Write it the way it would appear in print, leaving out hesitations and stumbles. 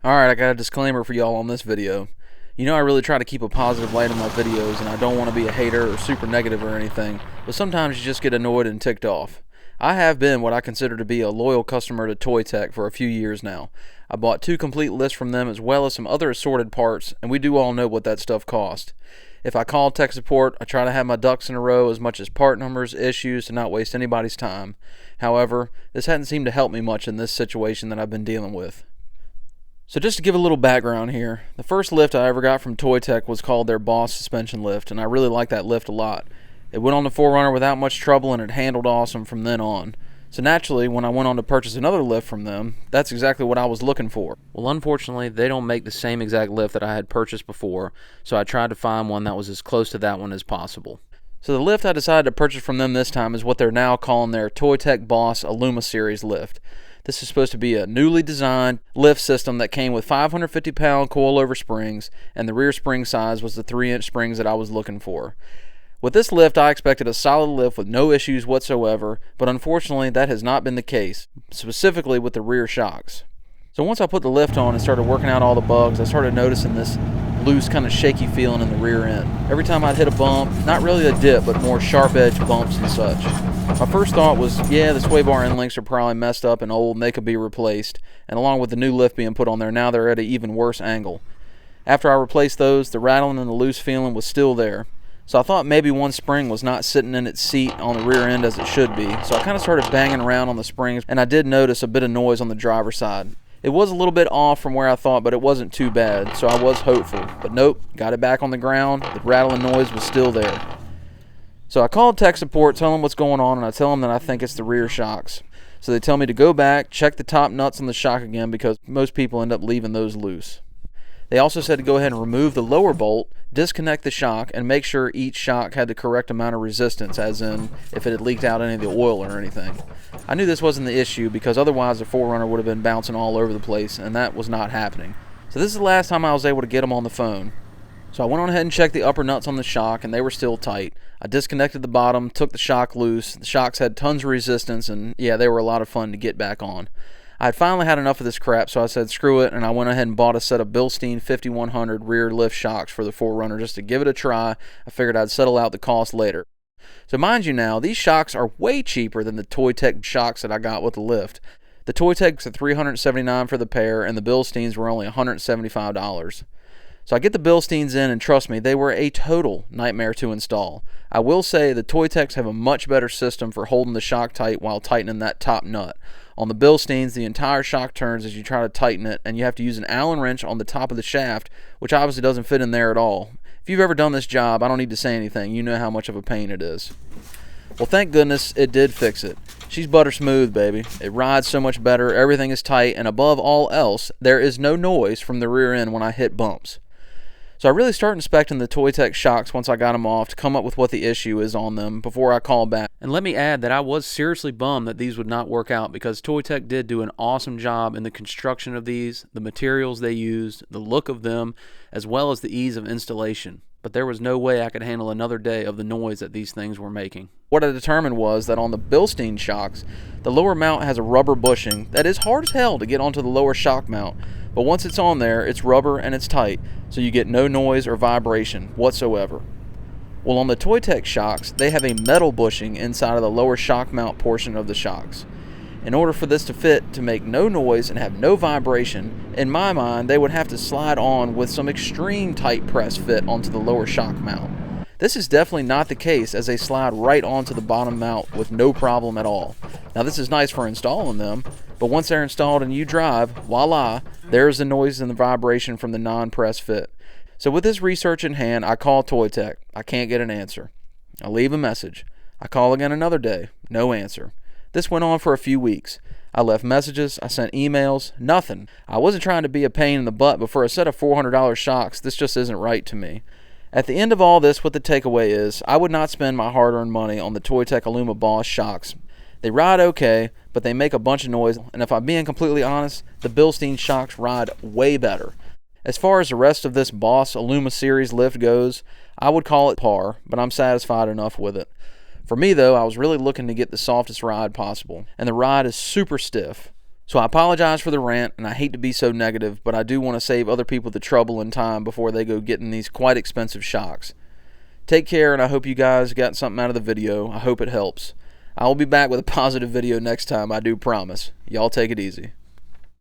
Alright, I got a disclaimer for y'all on this video. You know I really try to keep a positive light in my videos, and I don't want to be a hater or super negative or anything, but sometimes you just get annoyed and ticked off. I have been what I consider to be a loyal customer to Toytec for a few years now. I bought 2 complete lifts from them as well as some other assorted parts, and we do all know what that stuff cost. If I call tech support, I try to have my ducks in a row as much as part numbers, issues, to not waste anybody's time. However, this hasn't seemed to help me much in this situation that I've been dealing with. So just to give a little background here, the first lift I ever got from Toytec was called their Boss suspension lift, and I really liked that lift a lot. It went on the 4Runner without much trouble, and it handled awesome from then on. So naturally, when I went on to purchase another lift from them, that's exactly what I was looking for. Well, unfortunately, they don't make the same exact lift that I had purchased before, so I tried to find one that was as close to that one as possible. So the lift I decided to purchase from them this time is what they're now calling their Toytec Boss Aluma Series lift. This is supposed to be a newly designed lift system that came with 550-pound coilover springs, and the rear spring size was the 3-inch springs that I was looking for. With this lift, I expected a solid lift with no issues whatsoever, but unfortunately that has not been the case, specifically with the rear shocks. So once I put the lift on and started working out all the bugs, I started noticing this loose, kind of shaky feeling in the rear end. Every time I'd hit a bump, not really a dip, but more sharp edge bumps and such. My first thought was, yeah, the sway bar end links are probably messed up and old and they could be replaced, and along with the new lift being put on there, now they're at an even worse angle. After I replaced those, the rattling and the loose feeling was still there. So I thought maybe one spring was not sitting in its seat on the rear end as it should be, so I kind of started banging around on the springs, and I did notice a bit of noise on the driver's side. It was a little bit off from where I thought, but it wasn't too bad, so I was hopeful. But nope, got it back on the ground. The rattling noise was still there. So I called tech support, tell them what's going on, and I tell them that I think it's the rear shocks. So they tell me to go back, check the top nuts on the shock again, because most people end up leaving those loose. They also said to go ahead and remove the lower bolt, disconnect the shock, and make sure each shock had the correct amount of resistance, as in if it had leaked out any of the oil or anything. I knew this wasn't the issue because otherwise the 4Runner would have been bouncing all over the place, and that was not happening. So this is the last time I was able to get them on the phone. So I went on ahead and checked the upper nuts on the shock, and they were still tight. I disconnected the bottom, took the shock loose. The shocks had tons of resistance, and yeah, they were a lot of fun to get back on. I had finally had enough of this crap, so I said screw it, and I went ahead and bought a set of Bilstein 5100 rear lift shocks for the 4Runner just to give it a try. I figured I'd settle out the cost later. So mind you now, these shocks are way cheaper than the Toytec shocks that I got with the lift. The Toytecs are $379 for the pair, and the Bilsteins were only $175. So I get the Bilsteins in, and trust me, they were a total nightmare to install. I will say the Toytecs have a much better system for holding the shock tight while tightening that top nut. On the Bilsteins, the entire shock turns as you try to tighten it, and you have to use an Allen wrench on the top of the shaft, which obviously doesn't fit in there at all. If you've ever done this job, I don't need to say anything. You know how much of a pain it is. Well, thank goodness it did fix it. She's butter smooth, baby. It rides so much better, everything is tight, and above all else, there is no noise from the rear end when I hit bumps. So I really started inspecting the Toytec shocks once I got them off to come up with what the issue is on them before I call back. And let me add that I was seriously bummed that these would not work out because Toytec did do an awesome job in the construction of these, the materials they used, the look of them, as well as the ease of installation. But there was no way I could handle another day of the noise that these things were making. What I determined was that on the Bilstein shocks, the lower mount has a rubber bushing that is hard as hell to get onto the lower shock mount. But once it's on there, it's rubber and it's tight, so you get no noise or vibration whatsoever. Well, on the Toytec shocks, they have a metal bushing inside of the lower shock mount portion of the shocks. In order for this to fit, to make no noise and have no vibration, in my mind, they would have to slide on with some extreme tight press fit onto the lower shock mount. This is definitely not the case, as they slide right onto the bottom mount with no problem at all. Now this is nice for installing them, but once they're installed and you drive, voila, there's the noise and the vibration from the non-press fit. So with this research in hand, I call Toytec. I can't get an answer. I leave a message. I call again another day. No answer. This went on for a few weeks. I left messages, I sent emails, nothing. I wasn't trying to be a pain in the butt, but for a set of $400 shocks, this just isn't right to me. At the end of all this, what the takeaway is, I would not spend my hard-earned money on the Toytec Aluma Boss shocks. They ride okay, but they make a bunch of noise, and if I'm being completely honest, the Bilstein shocks ride way better. As far as the rest of this Boss Aluma series lift goes, I would call it par, but I'm satisfied enough with it. For me though, I was really looking to get the softest ride possible, and the ride is super stiff. So I apologize for the rant, and I hate to be so negative, but I do want to save other people the trouble and time before they go getting these quite expensive shocks. Take care, and I hope you guys got something out of the video. I hope it helps. I will be back with a positive video next time, I do promise. Y'all take it easy.